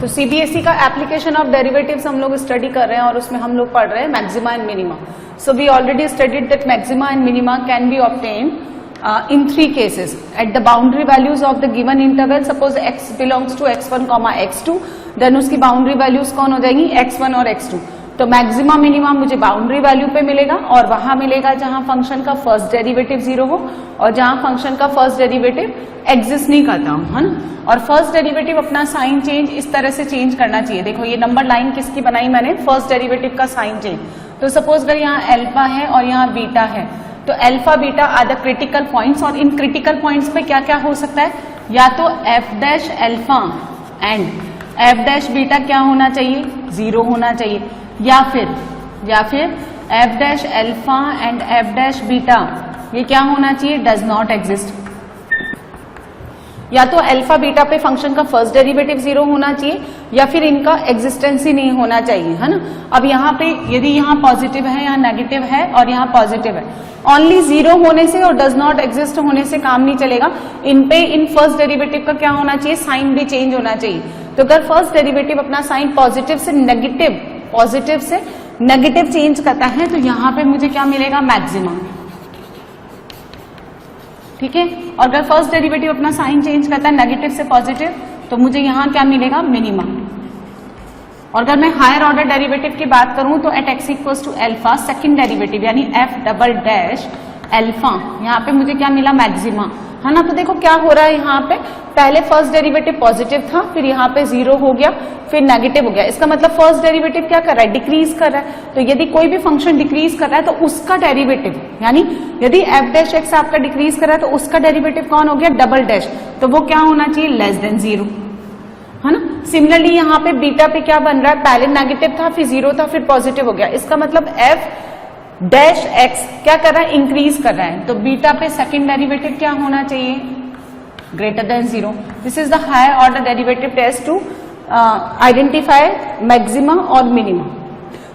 तो सीबीएसई का application of derivatives हम लोग स्टडी कर रहे हैं और उसमें हम लोग पढ़ रहे हैं maxima and minima. So we already studied that maxima and minima can be obtained in 3 cases at the boundary values of the given interval. Suppose x belongs to x1, x2, then उसकी boundary values कौन हो जाएंगी, x1 और x2. तो maxima minima मुझे boundary value पे मिलेगा और वहां मिलेगा जहां फंक्शन का फर्स्ट डेरिवेटिव 0 हो और जहां फंक्शन का फर्स्ट डेरिवेटिव एग्जिस्ट नहीं करता हो, है ना. और फर्स्ट डेरिवेटिव अपना साइन चेंज इस तरह से चेंज करना चाहिए. देखो ये नंबर लाइन किसकी बनाई मैंने, फर्स्ट डेरिवेटिव का साइन चेंज. तो सपोज अगर यहाँ एल्फा है और यहाँ बीटा है तो alpha beta are the critical points और इन क्रिटिकल पॉइंट्स पे क्या क्या हो सकता है, या तो F dash alpha and F dash beta क्या होना चाहिए, 0 होना चाहिए, या फिर F dash alpha and F dash beta ये क्या होना चाहिए, डज नॉट एग्जिस्ट. या तो अल्फा बीटा पे फंक्शन का फर्स्ट डेरिवेटिव 0 होना चाहिए या फिर इनका एग्जिस्टेंस ही नहीं होना चाहिए, है ना. अब यहाँ पे यदि यहाँ पॉजिटिव है, यहाँ नेगेटिव है और यहाँ पॉजिटिव है, ओनली 0 होने से और डज नॉट एग्जिस्ट होने से काम नहीं चलेगा. इन फर्स्ट डेरिवेटिव का क्या होना चाहिए, साइन भी चेंज होना चाहिए. तो अगर फर्स्ट डेरिवेटिव अपना साइन पॉजिटिव से नेगेटिव चेंज करता है तो यहाँ पे मुझे क्या मिलेगा, मैक्सिमम. ठीक है. और अगर फर्स्ट डेरिवेटिव अपना साइन चेंज करता है नेगेटिव से पॉजिटिव तो मुझे यहाँ क्या मिलेगा, मिनिमा. और अगर मैं हायर ऑर्डर डेरिवेटिव की बात करूं तो at x equals to alpha second derivative यानी एफ डबल डैश अल्फा, यहाँ पे मुझे क्या मिला, मैक्सिमा, है ना. तो देखो क्या हो रहा है, यहाँ पे पहले फर्स्ट डेरिवेटिव पॉजिटिव था, फिर यहाँ पे 0 हो गया, फिर नेगेटिव हो गया. इसका मतलब फर्स्ट डेरिवेटिव क्या कर रहा है, डिक्रीज कर रहा है. तो यदि कोई भी फंक्शन डिक्रीज कर रहा है तो उसका डेरिवेटिव यानी यदि एफ डैश एक्स आपका डिक्रीज कर रहा है तो उसका डेरिवेटिव कौन हो गया, डबल डैश. तो वो क्या होना चाहिए, लेस देन 0, है ना. सिमिलरली यहाँ पे बीटा पे क्या बन रहा है, पहले नेगेटिव था, फिर 0 था, फिर पॉजिटिव हो गया. इसका मतलब एफ डैश एक्स क्या कर रहा है, इंक्रीज कर रहा है. तो बीटा पे सेकंड डेरिवेटिव क्या होना चाहिए, greater than 0. This is the higher order derivative test to identify maxima और मिनिमा.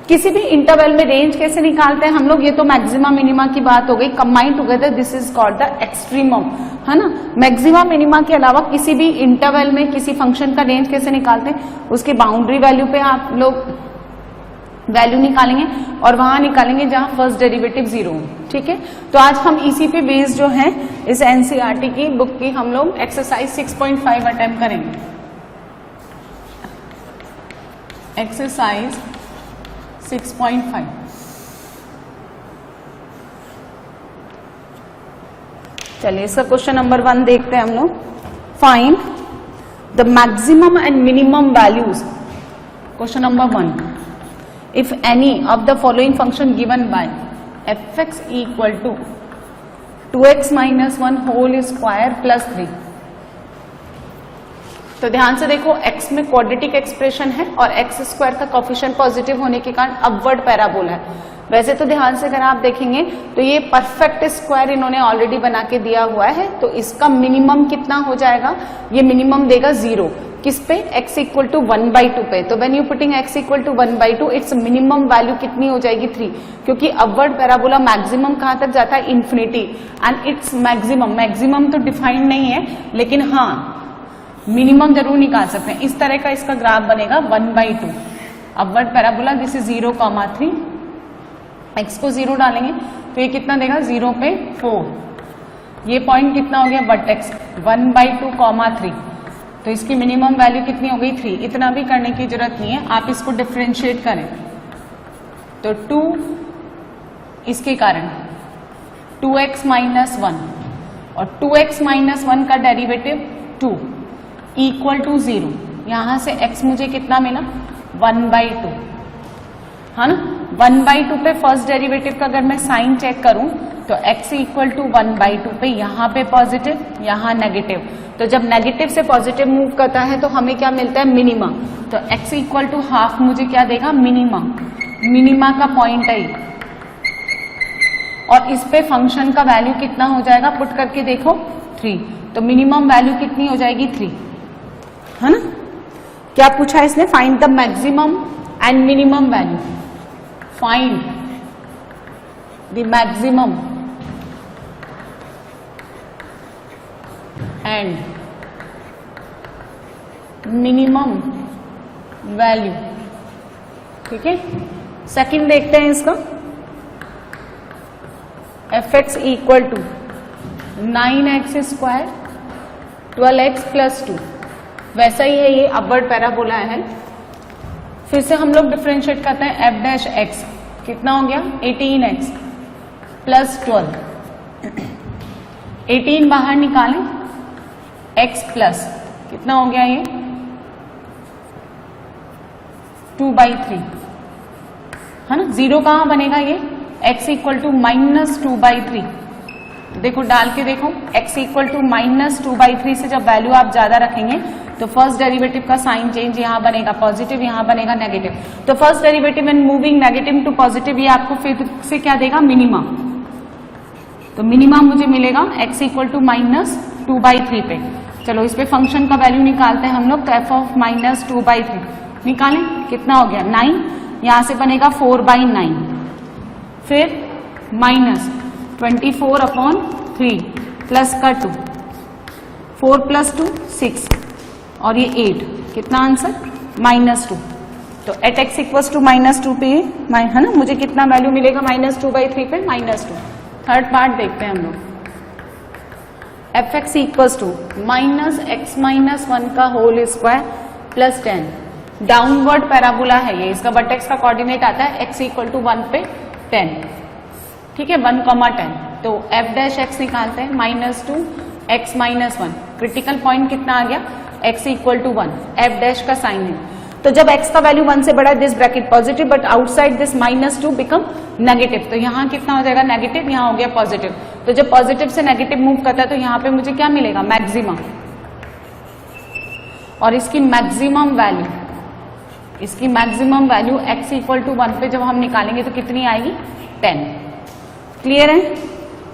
किसी भी इंटरवल में रेंज कैसे निकालते हैं हम लोग, ये तो मैक्सिमा मिनिमा की बात हो गई, combined together this is called the extremum, है ना. मैक्सिमा मिनिमा के अलावा किसी भी इंटरवल में किसी फंक्शन का रेंज कैसे निकालते हैं, उसकी बाउंड्री वैल्यू पे आप लोग वैल्यू निकालेंगे और वहां निकालेंगे जहां फर्स्ट डेरिवेटिव 0 हो. ठीक है. तो आज हम इसी पे बेस्ड जो है इस एनसीईआरटी की बुक की हम लोग एक्सरसाइज 6.5 अटेम्प्ट करेंगे. एक्सरसाइज 6.5. चलिए इसका क्वेश्चन नंबर 1 देखते हैं हम लोग. Find the maximum and minimum values. Question number 1. If any of the following function given by fx equal to 2x minus 1 whole square plus 3. तो ध्यान से देखो x में क्वाड्रेटिक एक्सप्रेशन है और x स्क्वायर का कोफिशिएंट पॉजिटिव होने के कारण अपवर्ड पैराबोला है. वैसे तो ध्यान से अगर आप देखेंगे तो ये परफेक्ट स्क्वायर इन्होंने ऑलरेडी बना के दिया हुआ है. तो इसका मिनिमम कितना हो जाएगा, ये मिनिमम देगा 0. किस पे, x इक्वल टू 1/2 पे. तो when you putting x equal to 1/2 it's minimum value कितनी हो जाएगी, 3. क्योंकि अपवर्ड पैराबोला मैक्सिमम कहां तक जाता है, इन्फिनिटी. एंड इट्स मैक्सिमम तो डिफाइंड नहीं है लेकिन हाँ मिनिमम जरूर निकाल सकते हैं. इस तरह का इसका ग्राफ बनेगा 1/2 upward parabola. This is 0,3. x को 0 डालेंगे तो ये कितना देगा, 0 पे 4. ये पॉइंट कितना हो गया, वर्टेक्स 1/2,3. तो इसकी मिनिमम वैल्यू कितनी हो गई, 3. इतना भी करने की जरूरत नहीं है, आप इसको डिफरेंशिएट करें तो 2 इसके कारण 2x माइनस 1 और 2x माइनस 1 का डेरिवेटिव 2 इक्वल टू 0. यहां से x मुझे कितना मिला, 1/2, है ना. 1/2 पे फर्स्ट डेरिवेटिव का अगर मैं साइन चेक करूं तो x इक्वल टू 1/2 पे यहाँ पे पॉजिटिव, यहाँ नेगेटिव. तो जब नेगेटिव से पॉजिटिव मूव करता है तो हमें क्या मिलता है, मिनिमा. तो x इक्वल टू हाफ मुझे क्या देगा, मिनिमा का पॉइंट है. और इस पे फंक्शन का वैल्यू कितना हो जाएगा, पुट करके देखो 3. तो मिनिमम वैल्यू कितनी हो जाएगी, 3, है ना. क्या पूछा है इसने, find the maximum and minimum value. Find the maximum and minimum value. ठीक है, सेकंड देखते हैं इसका, fx equal to 9x square 12x plus 2, वैसा ही है ये अपवर्ड पैराबोला है। फिर से हम लोग डिफरेंशिएट करते हैं f डैश x, कितना हो गया 18x प्लस 12, 18 बाहर निकालें, x प्लस कितना हो गया ये 2/3 है ना। जीरो कहां बनेगा ये, x इक्वल टू -2/3। देखो डाल के देखो, x इक्वल टू -2/3 से जब वैल्यू आप ज्यादा रखेंगे तो फर्स्ट डेरिवेटिव का साइन चेंज यहाँ बनेगा पॉजिटिव, यहाँ बनेगा नेगेटिव। तो first derivative in moving negative to positive, ये आपको फिर से क्या देगा, मिनिमम। तो मिनिमम मुझे मिलेगा x इक्वल टू -2/3 पे। चलो इस पे फंक्शन का वैल्यू निकालते हैं हम लोग, तो f ऑफ -2/3 निकालें, कितना हो गया 9, यहां से बनेगा 4/9, फिर -24/3 प्लस का 2, 4 + 2 6 और ये 8, कितना आंसर -2। तो एट x इक्वल टू -2 पे है ना, मुझे कितना वैल्यू मिलेगा -2/3 पे -2। थर्ड पार्ट देखते हैं हम लोग, fx इक्वल टू -x-1 का whole square plus 10, downward parabola है ये, इसका वर्टेक्स का कोऑर्डिनेट आता है x इक्वल टू 1 पे 10। ठीक है, 1,10। तो f डैश x निकालते हैं, -2x-1, क्रिटिकल पॉइंट कितना आ गया, x equal to 1, f dash का साइन है। तो जब x का वैल्यू 1 से बड़ा है, this bracket positive, but outside this -2 become negative. तो यहाँ कितना हो जाएगा नेगेटिव, यहाँ हो गया पॉजिटिव। तो जब पॉजिटिव से नेगेटिव मूव करता है तो यहाँ पे मुझे क्या मिलेगा, मैक्सिमम। और इसकी maximum value x equal to 1 पे जब हम निकालेंगे तो कितनी आएगी, 10। क्लियर है।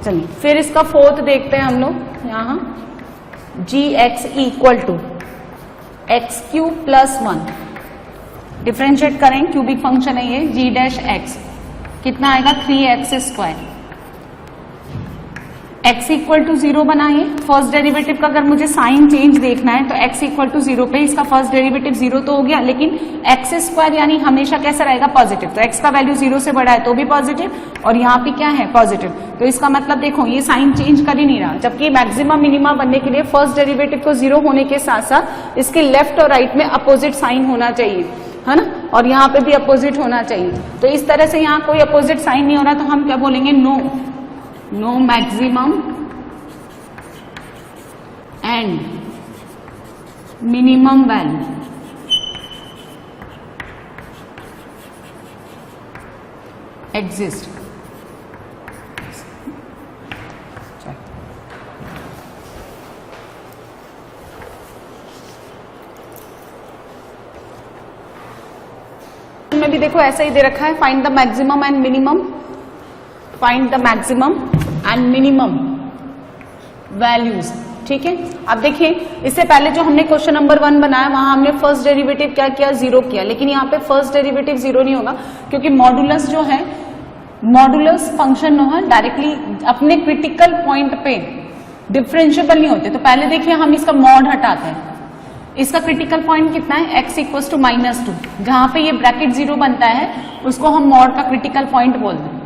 चलिए फिर इसका फोर्थ देखते हैं हम लोग, यहाँ gx equal to x³ + 1, differentiate करें, क्यूबिक फंक्शन है ये, g डैश x कितना आएगा 3x²। x इक्वल टू 0 बनाइए, फर्स्ट डेरिवेटिव का अगर मुझे साइन चेंज देखना है तो x इक्वल टू 0 पे इसका फर्स्ट डेरिवेटिव 0 तो हो गया, लेकिन x² यानी हमेशा कैसा रहेगा, पॉजिटिव। तो x का वैल्यू 0 से बड़ा है तो भी पॉजिटिव, और यहाँ पे क्या है, पॉजिटिव। तो इसका मतलब देखो ये साइन चेंज कर ही नहीं रहा, जबकि मैक्सिमम मिनिमा बनने के लिए फर्स्ट डेरिवेटिव को 0 होने के साथ साथ इसके लेफ्ट और राइट में अपोजिट साइन होना चाहिए, है ना, और यहाँ पे भी अपोजिट होना चाहिए। तो इस तरह से यहाँ कोई अपोजिट साइन नहीं हो रहा, तो हम क्या बोलेंगे, no maximum and minimum value exist. में भी देखो ऐसा ही दे रखा है, find the maximum and minimum, find the maximum and minimum values. ठीक है, अब देखिए इससे पहले जो हमने क्वेश्चन नंबर 1 बनाया वहां हमने फर्स्ट डेरिवेटिव क्या किया, 0 किया, लेकिन यहाँ पे फर्स्ट डेरिवेटिव 0 नहीं होगा, क्योंकि मॉडुलस जो है, मॉडुलस फंक्शन है डायरेक्टली अपने क्रिटिकल पॉइंट पे डिफरेंशिएबल नहीं होते। तो पहले देखिए हम इसका मॉड हटाते हैं, इसका क्रिटिकल पॉइंट कितना है, x इक्वल टू -2, जहां पे ये ब्रैकेट 0 बनता है उसको हम मॉड का क्रिटिकल पॉइंट बोलते हैं।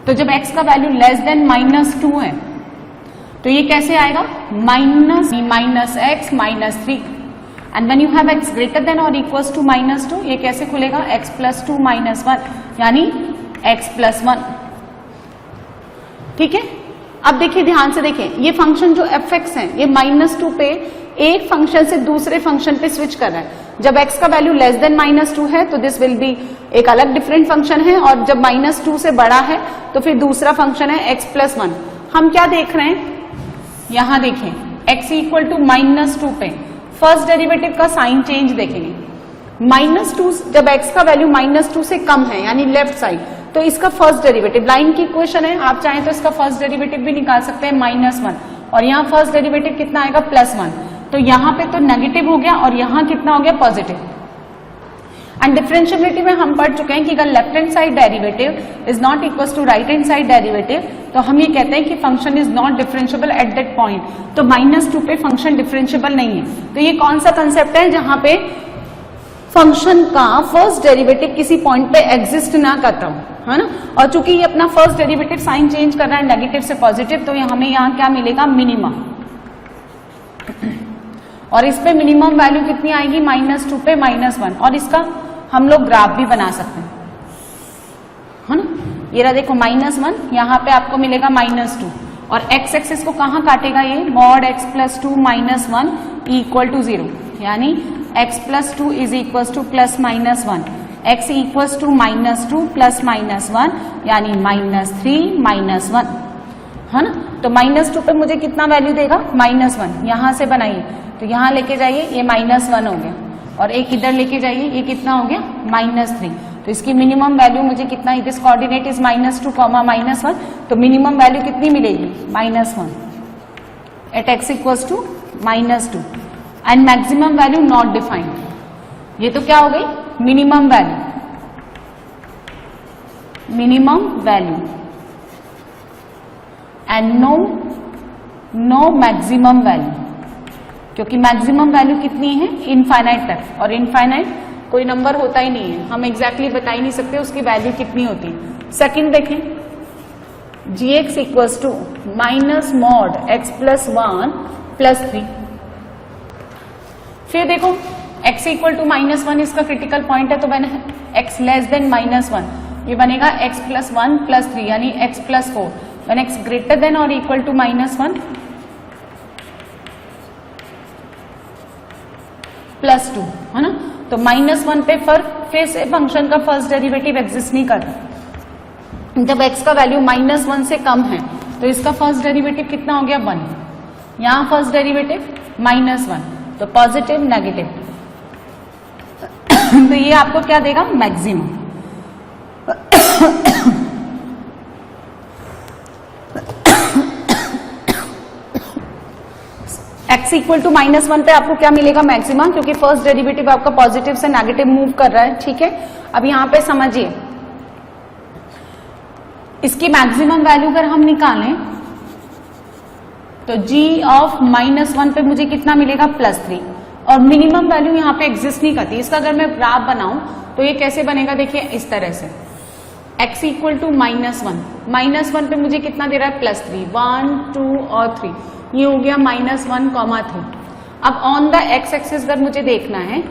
तो जब x का वैल्यू लेस देन -2 है तो ये कैसे आएगा, -x -3, and when you have x greater then और इक्वल्स टू -2, ये कैसे खुलेगा, x + 2 - 1 यानी x + 1। ठीक है, अब देखिए ध्यान से देखिए, ये फंक्शन जो fx है ये -2 पे एक फंक्शन से दूसरे फंक्शन पे स्विच कर रहा है। जब x का वैल्यू लेस देन -2 है तो दिस विल बी एक अलग डिफरेंट फंक्शन है, और जब -2 से बड़ा है तो फिर दूसरा फंक्शन है x + 1। हम क्या देख रहे हैं, यहां देखें x इक्वल टू -2 पे फर्स्ट डेरिवेटिव का साइन चेंज देखेंगे, -2 जब x का वैल्यू -2 से कम है यानी लेफ्ट साइड, तो इसका फर्स्ट डेरिवेटिव, लाइन की इक्वेशन है, आप चाहें तो इसका फर्स्ट डेरिवेटिव भी निकाल सकते हैं -1, और यहाँ फर्स्ट डेरिवेटिव कितना आएगा, +1। तो यहाँ पे तो नेगेटिव हो गया और यहाँ कितना हो गया, पॉजिटिव। एंड डिफरेंशियबिलिटी में हम पढ़ चुके हैं कि अगर left hand side derivative is not equal to right hand side derivative, तो हम ये कहते हैं कि function is not differentiable at that point. तो -2 पे फंक्शन डिफरेंशिएबल नहीं है। तो ये कौन सा कंसेप्ट है जहां पे फंक्शन का फर्स्ट डेरिवेटिव किसी पॉइंट पे एग्जिस्ट ना करता हो, है ना। और चूंकि ये अपना फर्स्ट डेरिवेटिव साइन चेंज कर रहा है नेगेटिव से पॉजिटिव, तो हमें यहाँ क्या मिलेगा, मिनिमम। और इस पे मिनिमम वैल्यू कितनी आएगी, -2 पे -1। और इसका हम लोग ग्राफ भी बना सकते हैं, है ना। ये रहा देखो -1, यहाँ पे आपको मिलेगा -2 और x एक्सिस को कहाँ काटेगा ये, mod x + 2 - 1 = 0, यानी x + 2 = +-1, x = -2 + -1 यानी -3 -1, है ना। तो -2 पे मुझे कितना वैल्यू देगा, -1। यहां से बनाइए तो यहां लेके जाइए, ये -1 हो गया, और एक इधर लेके जाइए, ये कितना हो गया, -3। तो इसकी मिनिमम वैल्यू मुझे कितना, दिस कोऑर्डिनेट इज -2, -1, तो मिनिमम वैल्यू कितनी मिलेगी, -1 at x = -2 and maximum value not defined. ये तो क्या हो गई, minimum value and no maximum value, क्योंकि मैक्सिमम वैल्यू कितनी है, इनफाइनाइट तक, और इनफाइनाइट कोई नंबर होता ही नहीं है, हम एग्जैक्टली बता ही नहीं सकते उसकी वैल्यू कितनी होती है। सेकंड देखें, gx = -mod x + 1 + 3। फिर देखो x = -1 इसका क्रिटिकल पॉइंट है, तो मैंने x < -1, ये बनेगा x + 1 + 3 यानी x + 4। when x greater than or equal to -1 +2, है ना। तो -1 पे फिर से फंक्शन का फर्स्ट डेरिवेटिव एग्जिस्ट नहीं कर रहा। जब x का वैल्यू -1 से कम है तो इसका फर्स्ट डेरिवेटिव कितना हो गया, 1। यहां फर्स्ट डेरिवेटिव -1, तो पॉजिटिव नेगेटिव, तो ये आपको क्या देगा, मैक्सिमम। x = -1 पे आपको क्या मिलेगा, मैक्सिमम, क्योंकि फर्स्ट डेरिवेटिव आपका पॉजिटिव से नेगेटिव मूव कर रहा है, ठीक है। अब यहां पे समझिए, इसकी मैक्सिमम वैल्यू अगर हम निकालें तो g ऑफ -1 पे मुझे कितना मिलेगा, +3, और मिनिमम वैल्यू यहां पे एग्जिस्ट नहीं करती। इसका अगर मैं ग्राफ बनाऊं तो ये कैसे बनेगा, देखिए इस तरह से, x = -1 पे मुझे कितना दे रहा है, +3, 1 2 और 3, ये हो गया -1, 3। अब ऑन द x एक्सिस अगर मुझे देखना है,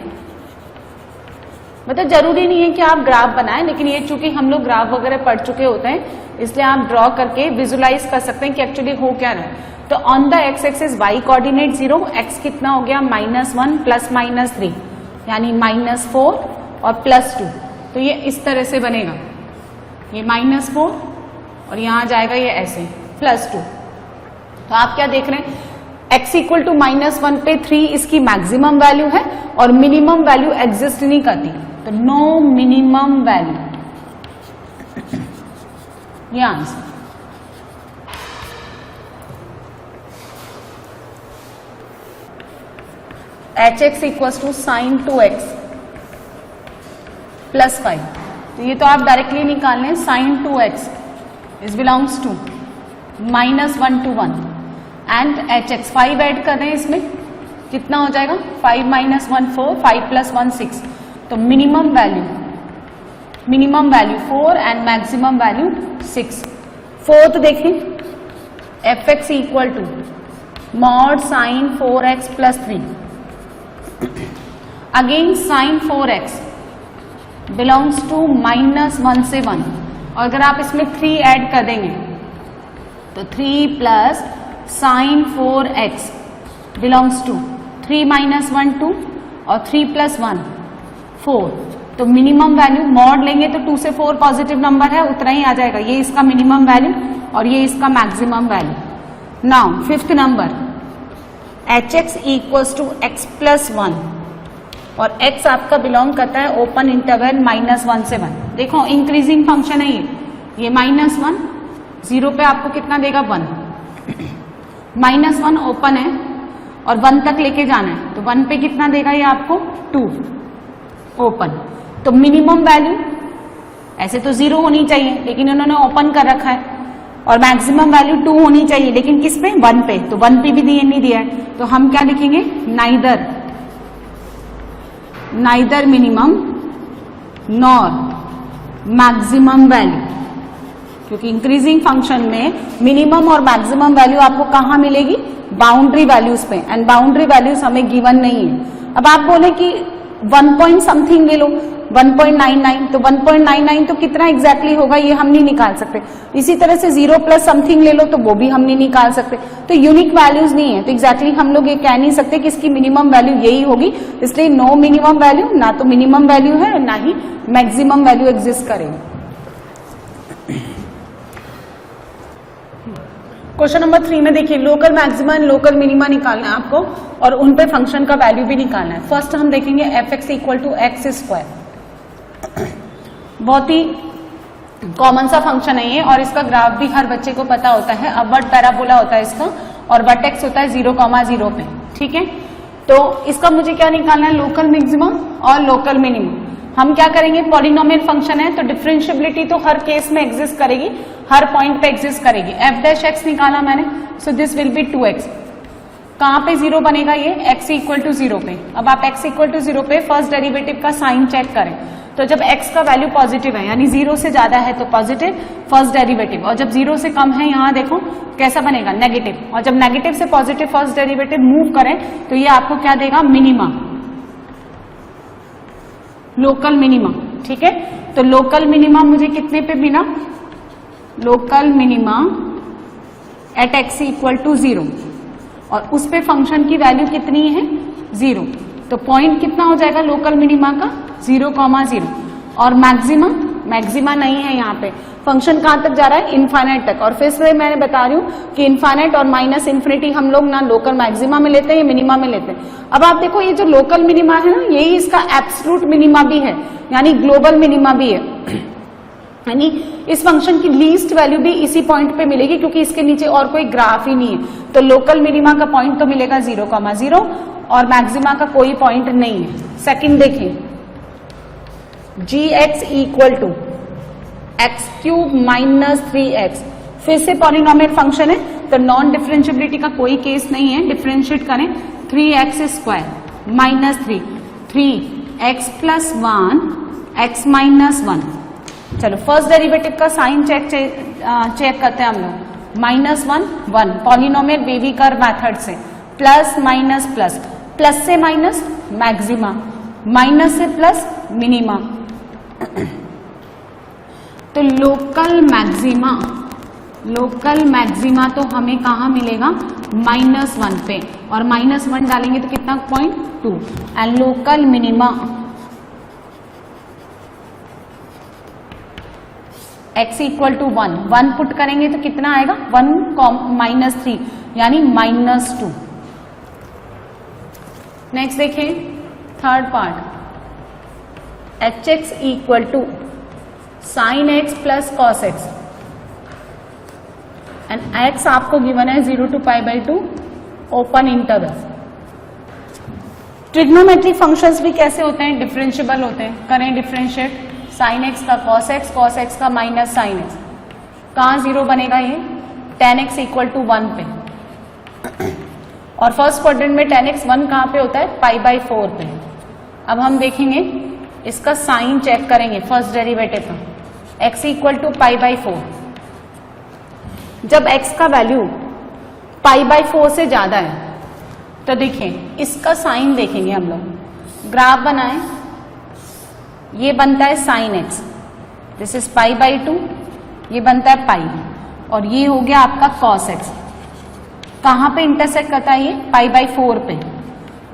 मतलब जरूरी नहीं है कि आप ग्राफ बनाएं, लेकिन ये चूंकि हम लोग ग्राफ वगैरह पढ़ चुके होते हैं, इसलिए आप ड्रॉ करके विजुलाइज कर सकते हैं कि एक्चुअली हो क्या रहा है। तो on the x axis y coordinate 0, x कितना हो गया, -1 + -3 यानी -4 और +2, तो ये इस तरह से बनेगा, ये -4 और यहां जाएगा ये ऐसे +2। तो आप क्या देख रहे हैं, x = -1 पे 3 इसकी मैक्सिमम वैल्यू है और मिनिमम वैल्यू एग्जिस्ट नहीं करती, तो नो मिनिमम वैल्यू, ये आंसर। hx = sin 2x + 5, तो ये तो आप डायरेक्टली निकाल लें, sin 2x is belongs to -1 to 1 and hx 5 add कर रहे हैं, इसमें कितना हो जाएगा, 5 - 1 4, 5 + 1 6, तो minimum value 4 and maximum value 6। Fourth देखें, fx = mod sin 4x + 3, again sin 4x belongs to -1 से 1, और अगर आप इसमें 3 ऐड कर देंगे तो 3 + sin 4x बिलोंग्स टू 3 - 1 2 और 3 + 1 4, तो मिनिमम वैल्यू मॉड लेंगे तो 2 से 4 पॉजिटिव नंबर है, उतना ही आ जाएगा, ये इसका मिनिमम वैल्यू और ये इसका maximum value. Now fifth number, hx = x + 1 और x आपका बिलोंग करता है ओपन इंटरवल -1 से 1। देखो इंक्रीजिंग फंक्शन है ये -1, 0 पे आपको कितना देगा, 1, -1 ओपन है और 1 तक लेके जाना है, तो 1 पे कितना देगा ये आपको, 2 ओपन, तो मिनिमम वैल्यू ऐसे तो 0 होनी चाहिए, लेकिन उन्होंने ओपन कर रखा है, और मैक्सिमम वैल्यू 2 होनी चाहिए, लेकिन किस पे? 1 पे, तो 1 पे भी नहीं दिया है, तो हम क्या लिखेंगे? Neither minimum nor maximum value, क्योंकि इंक्रीजिंग फंक्शन में मिनिमम और मैक्सिमम वैल्यू आपको कहां मिलेगी? बाउंड्री वैल्यूज पे, एंड बाउंड्री वैल्यूज हमें गिवन नहीं है। अब आप बोले कि 1 पॉइंट समथिंग ले लो, 1.99, तो 1.99 तो कितना एग्जैक्टली होगा ये हम नहीं निकाल सकते। इसी तरह से 0 प्लस समथिंग ले लो तो वो भी हम नहीं निकाल सकते। तो यूनिक वैल्यूज नहीं है, तो एग्जैक्टली हम लोग ये कह नहीं सकते कि इसकी मिनिमम वैल्यू यही होगी, इसलिए नो मिनिमम वैल्यू, ना तो मिनिमम वैल्यू है ना ही मैक्सिमम वैल्यू एग्जिस्ट करेगी। क्वेश्चन नंबर 3 में देखिए, local maxima and local minima निकालना है आपको, और उन पे फंक्शन का वैल्यू भी निकालना है। फर्स्ट हम देखेंगे f(x) = x²। बहुत ही कॉमन सा फंक्शन है ये, और इसका ग्राफ भी हर बच्चे को पता होता है। अपवर्ड पैराबोला होता है इसका, और वर्टेक्स होता है 0,0 पे, ठीक है। तो इसका मुझे क्या निकालना है? लोकल मैक्सिमा और लोकल मिनिमा। हम क्या करेंगे? पॉलिनोमियल फंक्शन है तो डिफरेंशिएबिलिटी तो हर केस में एग्जिस्ट करेगी, हर पॉइंट पे एग्जिस्ट करेगी। f' निकाला मैंने, so this will be 2x। कहां पे 0 बनेगा? ये x = 0 पे। अब आप x = 0 पे फर्स्ट डेरिवेटिव का साइन चेक करें, तो जब x का वैल्यू पॉजिटिव है, यानी 0 से ज्यादा है तो पॉजिटिव फर्स्ट डेरिवेटिव, और जब 0 से कम है, यहां देखो कैसा बनेगा? नेगेटिव। और जब नेगेटिव से पॉजिटिव फर्स्ट डेरिवेटिव मूव करें तो ये आपको क्या देगा? मिनिमा, लोकल मिनिमा, ठीक है। तो लोकल मिनिमा मुझे कितने पे मिला? लोकल मिनिमा एट x = 0, और उस पे फंक्शन की वैल्यू कितनी है? 0। तो पॉइंट कितना हो जाएगा लोकल मिनिमा का? 0,0। और मैक्सिमा नहीं है यहाँ पे। फंक्शन कहां तक जा रहा है? इनफाइनाइट तक। और फिर से मैंने बता रही हूं कि इनफाइनाइट और माइनस इन्फिनिटी हम लोग ना लोकल मैक्सिमा में लेते हैं या मिनिमा में लेते हैं। अब आप देखो, ये जो लोकल मिनिमा है ना, यही इसका एब्सोल्यूट मिनिमा भी है, यानी ग्लोबल मिनिमा भी है। यानी इस फंक्शन की लीस्ट वैल्यू भी इसी पॉइंट पे मिलेगी, क्योंकि इसके नीचे और कोई ग्राफ ही नहीं है। तो लोकल मिनिमा का पॉइंट तो मिलेगा 0,0, और मैक्सिमा का कोई पॉइंट नहीं है। सेकंड देखें, gx = x³ - 3x। फिर से पॉलिनोमियल फंक्शन है, तो नॉन डिफरेंशिएबिलिटी का कोई केस नहीं है। डिफरेंशिएट करें, 3x² - 3, 3x + 1 x - 1। चलो फर्स्ट डेरिवेटिव का साइन चेक करते हैं हम लोग। -1 1, पॉलिनोमियल बेबी कर्व मेथड से, प्लस माइनस प्लस, प्लस से माइनस मैक्सिमा, माइनस से प्लस मिनिमा। तो लोकल मैक्सिमा तो हमें कहां मिलेगा? -1 पे, और -1 डालेंगे तो कितना point? 2। And local minima x = 1, 1 put करेंगे तो कितना आएगा? 1, -3, यानी -2। नेक्स्ट देखिए, third part, hx = sin x + cos x, and x आपको गिवन है 0 to π/2 open interval. Trigonometry functions भी कैसे होते हैं? डिफरेंशिएबल होते हैं। करें डिफरेंशिएट, sin x का cos x, cos x का माइनस sin x। कहां 0 बनेगा? ये tan x = 1 पे, और फर्स्ट क्वाड्रेंट में tan x 1 कहां पे होता है? π/4 पे। अब हम देखेंगे इसका साइन चेक करेंगे फर्स्ट डेरिवेटिव का, x = π/4। जब x का वैल्यू π/4 से ज्यादा है तो देखिए इसका साइन देखेंगे हम लोग। ग्राफ बनाएं, ये बनता है sin x, दिस इज π/2, ये बनता है पाई, और ये हो गया आपका cos x। कहां पे इंटरसेक्ट करता है? ये π/4 पे।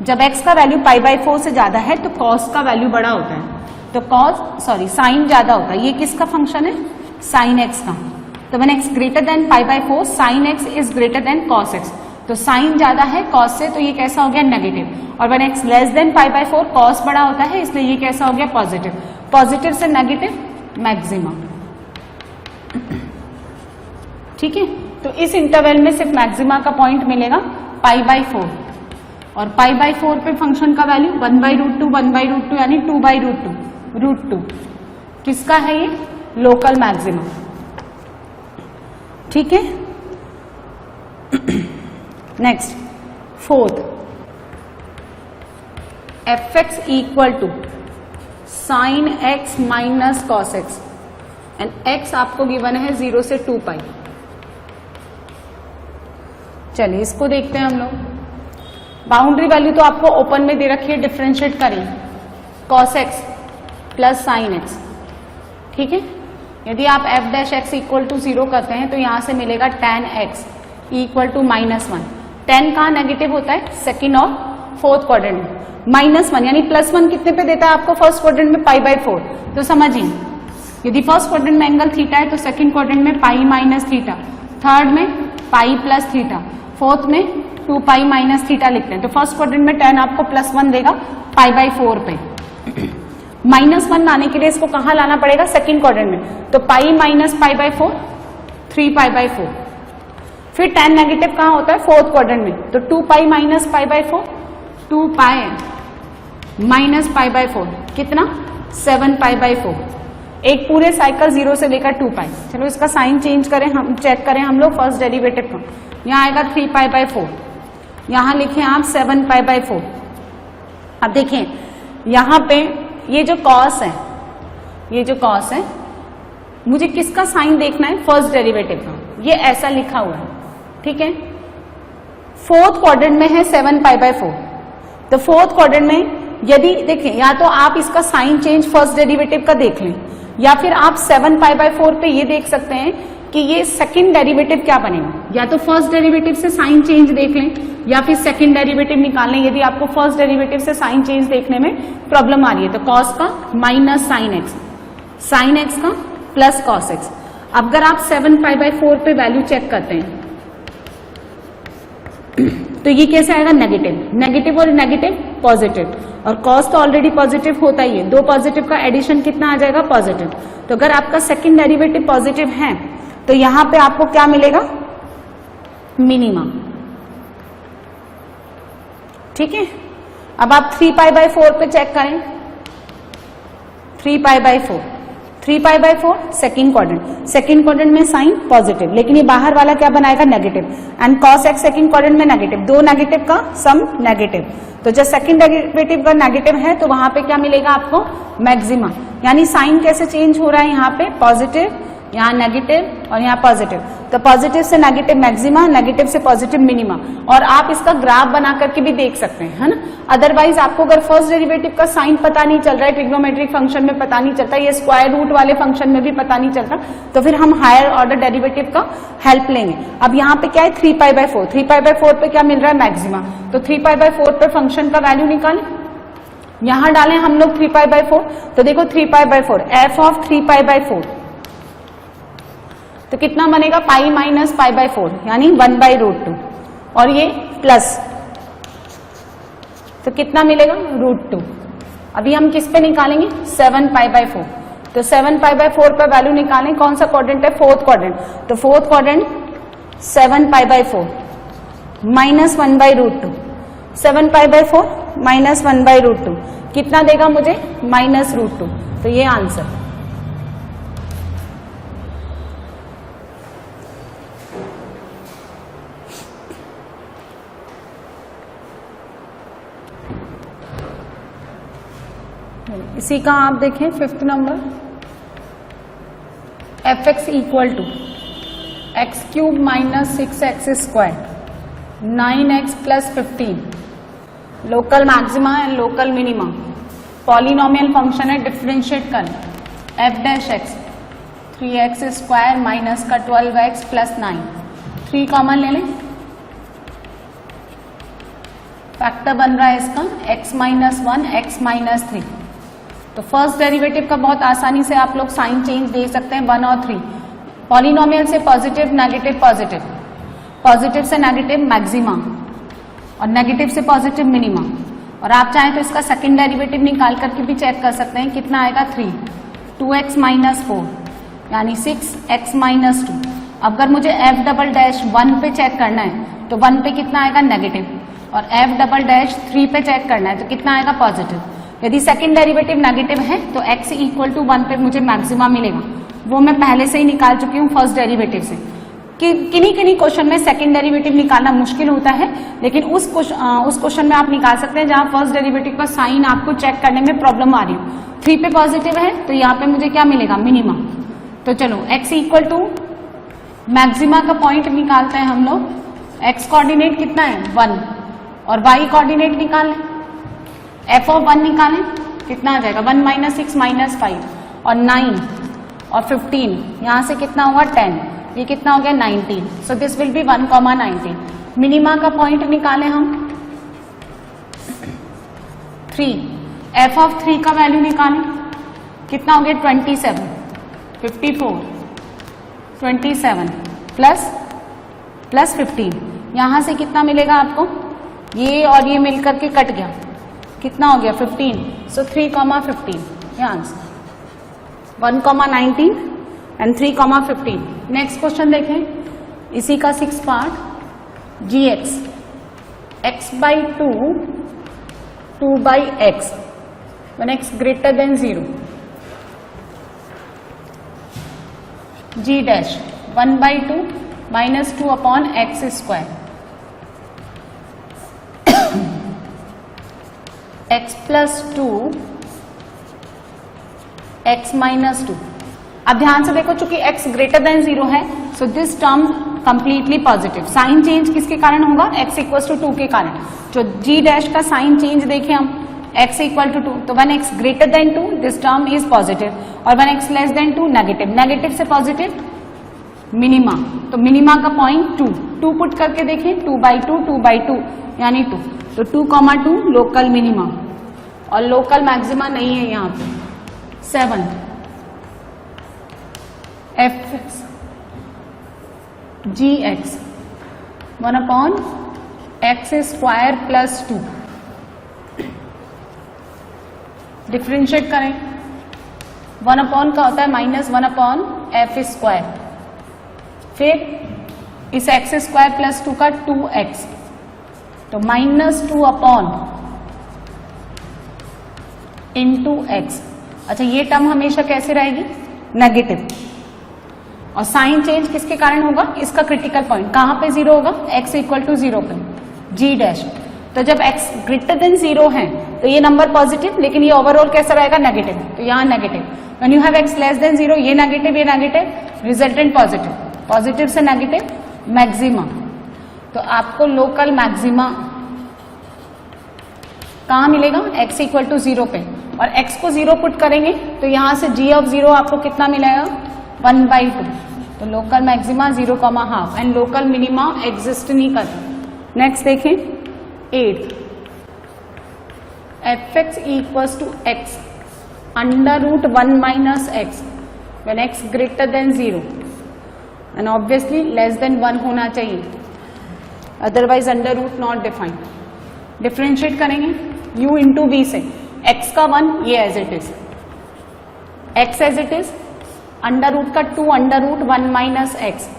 जब x का वैल्यू π/4 से ज्यादा है तो cos का वैल्यू बड़ा होता है, तो साइन ज्यादा होता है। ये किसका फंक्शन है? sin x का। तो when x greater than π/4, sin x is greater than cos x। तो साइन ज्यादा है cos से, तो ये कैसा हो गया? नेगेटिव। और when x less than π/4, cos बड़ा होता है, इसलिए ये कैसा हो गया? पॉजिटिव। पॉजिटिव से नेगेटिव, मैक्सिमा। ठीक है, तो इस इंटरवल में सिर्फ मैक्सिमा का पॉइंट मिलेगा π/4, और π/4 पे फंक्शन का वैल्यू 1/√2 1/√2 यानी 2/√2। √2। किसका है ये? Local maximum. ठीक है। Next fourth, fx equal to sin x minus cos x and x आपको गिवन है 0 से 2 पाई। चलिए इसको देखते हैं हम लोग। बाउंड्री वैल्यू तो आपको ओपन में दे रखी है, डिफरेंशिएट करें cos x plus sin x। ठीक है। यदि आप f dash x equal to 0 करते हैं तो यहां से मिलेगा tan x equal to -1। tan कहाँ नेगेटिव होता है? सेकेंड और फोर्थ क्वाड्रेंट में। -1 यानी +1 कितने पे देता है आपको? फर्स्ट क्वाड्रेंट में π/4। तो समझिए, यदि फर्स्ट क्वाड्रेंट में एंगल थीटा है तो सेकंड क्वाड्रेंट में पाई माइनस थीटा, थर्ड में पाई प्लस थीटा, फोर्थ में 2 पाई माइनस थीटा लिखते हैं। तो फर्स्ट क्वाड्रेंट में tan आपको +1 देगा π/4 पे। -1 लाने के लिए इसको कहाँ लाना पड़ेगा? सेकंड क्वाड्रेंट में। तो पाई माइनस π/4 3π/4। फिर tan नेगेटिव कहाँ होता है? फोर्थ क्वाड्रेंट में। तो 2 पाई माइनस π/4 2 पाई माइनस π/4 कितना? 7π/4। एक पूरे साइकिल 0 से लेकर 2 पाई। चलो इसका साइन चेंज करें, हम चेक करें हम लोग फर्स्ट डेरिवेटिव का। यहाँ आएगा 3π/4, यहाँ लिखें आप 7π/4। अब देखें यहाँ पे ये जो कॉस है, ये जो कॉस है, मुझे किसका साइन देखना है? फर्स्ट डेरिवेटिव का। ये ऐसा लिखा हुआ है। ठीक है। फोर्थ क्वाड्रेंट में है 7π/4। तो फोर्थ क्वाड्रेंट में यदि देखें, या तो आप इसका साइन चेंज फर्स्ट डेरिवेटिव का देख लें, या फिर आप 7π/4 पे ये देख सकते हैं कि ये सेकंड डेरिवेटिव क्या बनेगा। या तो फर्स्ट डेरिवेटिव से साइन चेंज देख लें या फिर सेकंड डेरिवेटिव निकाल लें। यदि आपको फर्स्ट डेरिवेटिव से साइन चेंज देखने में प्रॉब्लम आ रही है तो कॉस का minus sine x, sine x का प्लस कॉस एक्स। अगर आप 7π/4 पे वैल्यू चेक करते हैं तो ये कैसे आएगा? नेगेटिव। नेगेटिव और नेगेटिव पॉजिटिव, और कॉस तो ऑलरेडी पॉजिटिव होता ही है। दो पॉजिटिव का एडिशन कितना आ जाएगा? पॉजिटिव। तो अगर आपका सेकंड डेरिवेटिव पॉजिटिव है तो यहां पे आपको क्या मिलेगा? मिनिमम। ठीक है। अब आप 3π/4 पे चेक करें। 3π/4 सेकेंड क्वाड्रेंट। सेकेंड क्वाड्रेंट में साइन पॉजिटिव, लेकिन ये बाहर वाला क्या बनाएगा? Negative. And cos x second quadrant में नेगेटिव, दो नेगेटिव का सम नेगेटिव। तो जब सेकेंड डेरिवेटिव का नेगेटिव है तो वहां पे क्या मिलेगा आपको? मैक्सिमा। यानी साइन कैसे चेंज हो रहा है? यहाँ पे पॉजिटिव, यहाँ नेगेटिव और यहाँ पॉजिटिव। तो पॉजिटिव से नेगेटिव मैक्सिमा, नेगेटिव से पॉजिटिव मिनिमा। और आप इसका ग्राफ बना करके भी देख सकते हैं, है ना। अदरवाइज आपको अगर फर्स्ट डेरिवेटिव का साइन पता नहीं चल रहा है, ट्रिग्नोमेट्रिक फंक्शन में पता नहीं चलता, ये स्क्वायर रूट वाले फंक्शन में भी पता नहीं चलता, तो फिर हम हायर ऑर्डर डेरिवेटिव का हेल्प लेंगे। अब यहाँ पे क्या है? 3π/4। 3π/4 पे क्या मिल रहा है? मैक्सिमा। तो 3π/4 पे फंक्शन का वैल्यू निकालें। यहां डालें हम लोग 3π/4। तो देखो 3π/4 f ऑफ 3π/4 तो कितना बनेगा? पाई माइनस π/4 यानी 1/√2, और ये प्लस, तो कितना मिलेगा? √2। अभी हम किस पे निकालेंगे? 7π/4। तो 7π/4 पर वैल्यू निकालें। कौन सा क्वाड्रेंट है? Fourth quadrant. तो फोर्थ क्वाड्रेंट 7π/4 माइनस 1/√2। 7π/4 माइनस 1/√2 कितना देगा मुझे? -√2। तो ये आंसर। इसी का आप देखें fifth number, fx equal to x³ minus 6x², 9x plus 15, local maxima and local minima. Polynomial function है, डिफरेंशिएट कर f dash x 3x² minus का 12x प्लस 9, 3 कॉमन ले लें, फैक्टर बन रहा है इसका x माइनस 1 x माइनस 3। तो फर्स्ट डेरिवेटिव का बहुत आसानी से आप लोग साइन चेंज दे सकते हैं 1 और 3। पॉलिनोमियल से पॉजिटिव नेगेटिव पॉजिटिव, पॉजिटिव से नेगेटिव मैक्सिमा और नेगेटिव से पॉजिटिव मिनिमा। और आप चाहें तो इसका सेकंड डेरिवेटिव निकाल करके भी चेक कर सकते हैं। कितना आएगा? 3, 2x माइनस 4 यानी 6x माइनस 2। अगर मुझे f डबल डैश 1 पे चेक करना है तो 1 पे कितना आएगा? नेगेटिव, और f डबल डैश 3 पे चेक करना है तो कितना आएगा? पॉजिटिव। यदि सेकंड डेरिवेटिव नेगेटिव है तो x इक्वल टू 1 पे मुझे मैक्सिमा मिलेगा, वो मैं पहले से ही निकाल चुकी हूँ फर्स्ट डेरिवेटिव से। कि किन्हीं क्वेश्चन में सेकंड डेरिवेटिव निकालना मुश्किल होता है, लेकिन उस क्वेश्चन में आप निकाल सकते हैं जहां फर्स्ट डेरिवेटिव का साइन आपको चेक करने में प्रॉब्लम आ रही हो। 3 पे पॉजिटिव है तो यहाँ पे मुझे क्या मिलेगा, मिनिमा। तो चलो x इक्वल टू मैक्सिमा का पॉइंट निकालते हैं हम लोग। x कोऑर्डिनेट कितना है 1 और y कोऑर्डिनेट निकाल लें, f ऑफ 1 निकालें, कितना आ जाएगा 1 माइनस 6 माइनस 5 और 9 और 15, यहां से कितना होगा 10, ये कितना हो गया 19। So this will be 1,19। Minima का पॉइंट निकालें हम 3, f ऑफ 3 का वैल्यू निकालें, कितना हो गया 27, 54, 27 प्लस 15, यहां से कितना मिलेगा आपको, ये और ये मिलकर के कट गया, कितना हो गया 15। सो 3,15 ये आंसर 1,19 एंड 3,15। नेक्स्ट क्वेश्चन देखें, इसी का 6 part, gx x by 2 2 by x when x greater than 0, g dash 1 by 2 minus 2 upon x square, x plus 2 x minus 2। अब ध्यान से देखो, चूंकि x ग्रेटर देन 0 है, so this term completely positive. Sign change किसके कारण होगा, x equal to 2 के कारण। जो g डैश का साइन चेंज देखें हम, x इक्वल टू 2, तो when x greater than 2 this term is positive, और when x less than 2 negative. Negative से पॉजिटिव मिनिमा, तो मिनिमा का पॉइंट 2 पुट करके देखें, 2 by 2 यानी 2, तो 2,2 लोकल मिनिमा, और लोकल मैक्सिमा नहीं है यहाँ पे। 7 f gx 1 upon x square plus 2, differentiate करें, 1 अपॉन का होता है -1 अपॉन f स्क्वायर, फिर इस x स्क्वायर प्लस 2 का 2x, तो -2 अपॉन इंटू x। अच्छा, ये टर्म हमेशा कैसे रहेगी, नेगेटिव, और साइन चेंज किसके कारण होगा, इसका क्रिटिकल पॉइंट कहां पे 0 होगा, x इक्वल टू 0 पे, g डैश। तो जब x ग्रेटर देन 0 है तो ये नंबर पॉजिटिव, लेकिन ये ओवरऑल कैसा रहेगा, नेगेटिव, तो यहाँ negative. When you have x less then 0, ये नेगेटिव, रिजल्टेंट पॉजिटिव, पॉजिटिव से नेगेटिव मैक्सिमा। तो आपको लोकल मैक्सिमा कहां मिलेगा, x इक्वल टू 0 पे, और x को 0 पुट करेंगे तो यहां से g ऑफ 0 आपको कितना मिलेगा, 1 by 2, तो local maxima 0,5 and local minima exist नहीं करता। नेक्स्ट देखें 8, fx equals to x under root 1 minus x when x greater than 0 and obviously less than 1 होना चाहिए, otherwise under root not defined. Differentiate करेंगे u इंटू v से, x का 1 ये as it is, x as it is, under root का 2 under root 1 minus x,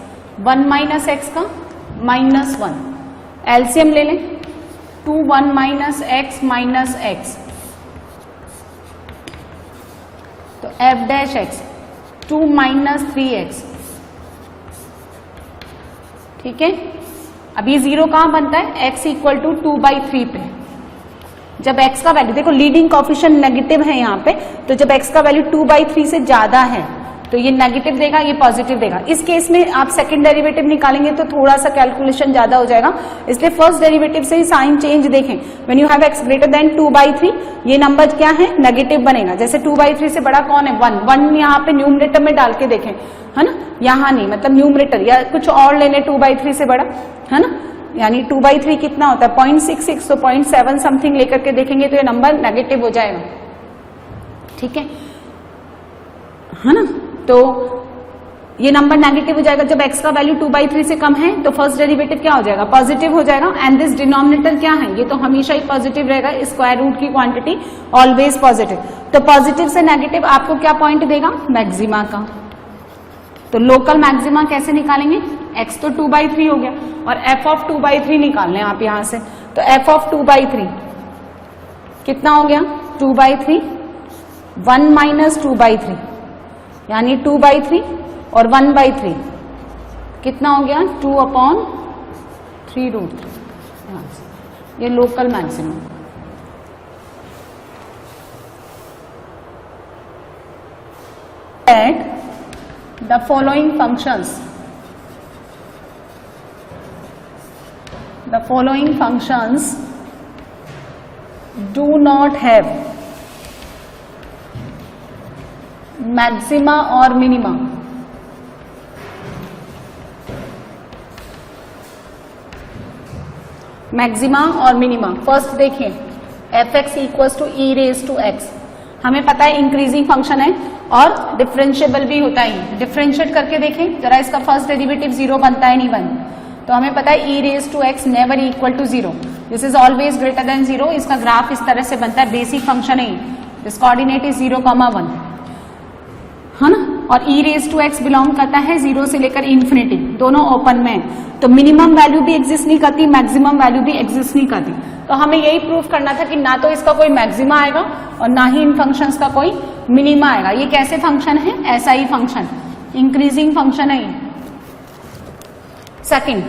1 minus x का -1, LCM ले लें, 2 1 माइनस एक्स, तो f dash x 2 minus 3x, ठीक है। अब ये 0 कहां बनता है, x इक्वल टू 2 by 3 पे। जब x का वैल्यू, देखो लीडिंग कोएफिशिएंट नेगेटिव है यहाँ पे, तो जब x का वैल्यू 2 by 3 से ज्यादा है तो ये नेगेटिव देगा, ये पॉजिटिव देगा। इस केस में आप सेकंड डेरिवेटिव निकालेंगे तो थोड़ा सा कैलकुलेशन ज्यादा हो जाएगा, इसलिए फर्स्ट डेरिवेटिव से ही साइन चेंज देखें। When you have x greater than 2 by 3, ये नंबर क्या है, नेगेटिव बनेगा। जैसे 2 by 3 से बड़ा कौन है, 1 यहाँ पे न्यूमरेटर में डाल के देखें, है ना, यहाँ नहीं, मतलब न्यूमरेटर या कुछ और ले लें 2 by 3 से बड़ा, है ना, यानी 2 by 3 कितना होता है 0.66, तो 0.7 समथिंग लेकर के देखेंगे तो ये नंबर नेगेटिव हो जाएगा, ठीक है ना। तो ये नंबर नेगेटिव हो जाएगा जब x का वैल्यू 2 by 3 से कम है, तो फर्स्ट डेरिवेटिव क्या हो जाएगा, पॉजिटिव हो जाएगा। एंड दिस डिनोमिनेटर क्या है, ये तो हमेशा ही पॉजिटिव रहेगा, स्क्वायर रूट की क्वांटिटी ऑलवेज पॉजिटिव। तो पॉजिटिव से नेगेटिव आपको क्या पॉइंट देगा, मैक्सिमा का। तो लोकल मैक्सिमा कैसे निकालेंगे, x तो 2 by 3 हो गया, और f ऑफ 2 by 3 निकाल लें आप यहां से, तो f ऑफ 2 by 3 कितना हो गया 2/3, 1 माइनस 2/3 यानी 2/3 और 1/3 कितना हो गया 2/3√3। ये local maximum. At the following functions do not have maxima or minima. Maxima और मिनिमा। फर्स्ट देखिए f(x) equals to e raise to x। हमें पता है इंक्रीजिंग फंक्शन है और डिफरेंशिएबल भी होता है। डिफरेंशिएट करके देखें जरा, इसका फर्स्ट डेरिवेटिव 0 बनता है नहीं बनता? तो हमें पता है e raise to x never equal to 0, this is always greater than 0। इसका ग्राफ इस तरह से बनता है, बेसिक फंक्शन है, दिस कोऑर्डिनेट इज 0,1 है ना। और e raise to x belong करता है 0 से लेकर इन्फिनिटी, दोनों ओपन में, तो मिनिमम वैल्यू भी एग्जिस्ट नहीं करती, मैक्सिमम वैल्यू भी एग्जिस्ट नहीं करती। तो हमें यही प्रूफ करना था कि ना तो इसका कोई मैक्सिमा आएगा और ना ही इन फंक्शंस का कोई मिनिमा आएगा। ये कैसे फंक्शन है? ऐसा ही फंक्शन, इंक्रीजिंग फंक्शन है। Second,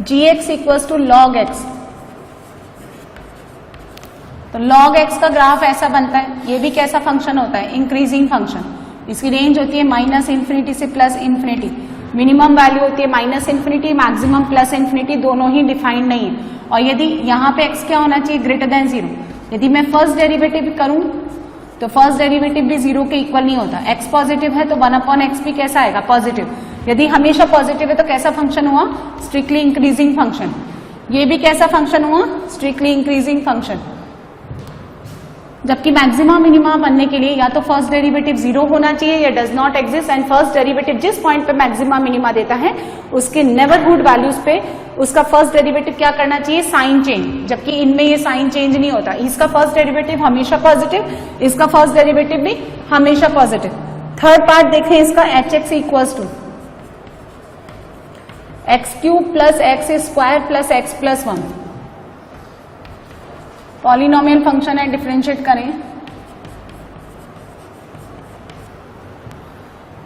gx equals to log x। तो log x का ग्राफ ऐसा बनता है। ये भी कैसा फंक्शन होता है? Increasing function. इसकी रेंज होती है -∞ से +∞। मिनिमम वैल्यू होती है -∞, मैक्सिमम +∞, दोनों ही डिफाइंड नहीं है। और यदि यहाँ पे x क्या होना चाहिए? Greater than 0। यदि मैं फर्स्ट डेरिवेटिव करूं तो फर्स्ट डेरिवेटिव भी 0 के इक्वल नहीं होता। x पॉजिटिव है तो 1/x भी कैसा आएगा? पॉजिटिव। यदि हमेशा पॉजिटिव है तो कैसा फंक्शन हुआ? Strictly increasing function. ये भी कैसा फंक्शन हुआ? Strictly increasing function. जबकि मैक्सिमा मिनिमा बनने के लिए या तो फर्स्ट डेरिवेटिव 0 होना चाहिए या does not exist, and first derivative जिस पॉइंट पे मैक्सिमा मिनिमा देता है उसके नेबरहुड वैल्यूज पे उसका फर्स्ट डेरिवेटिव क्या करना चाहिए? Sign change. जबकि इनमें ये साइन चेंज नहीं होता। इसका फर्स्ट डेरिवेटिव हमेशा पॉजिटिव, इसका फर्स्ट डेरिवेटिव भी हमेशा पॉजिटिव। थर्ड पार्ट देखें इसका, hx equals to x³ plus x² plus x+1। Polynomial function है, डिफरेंशिएट करें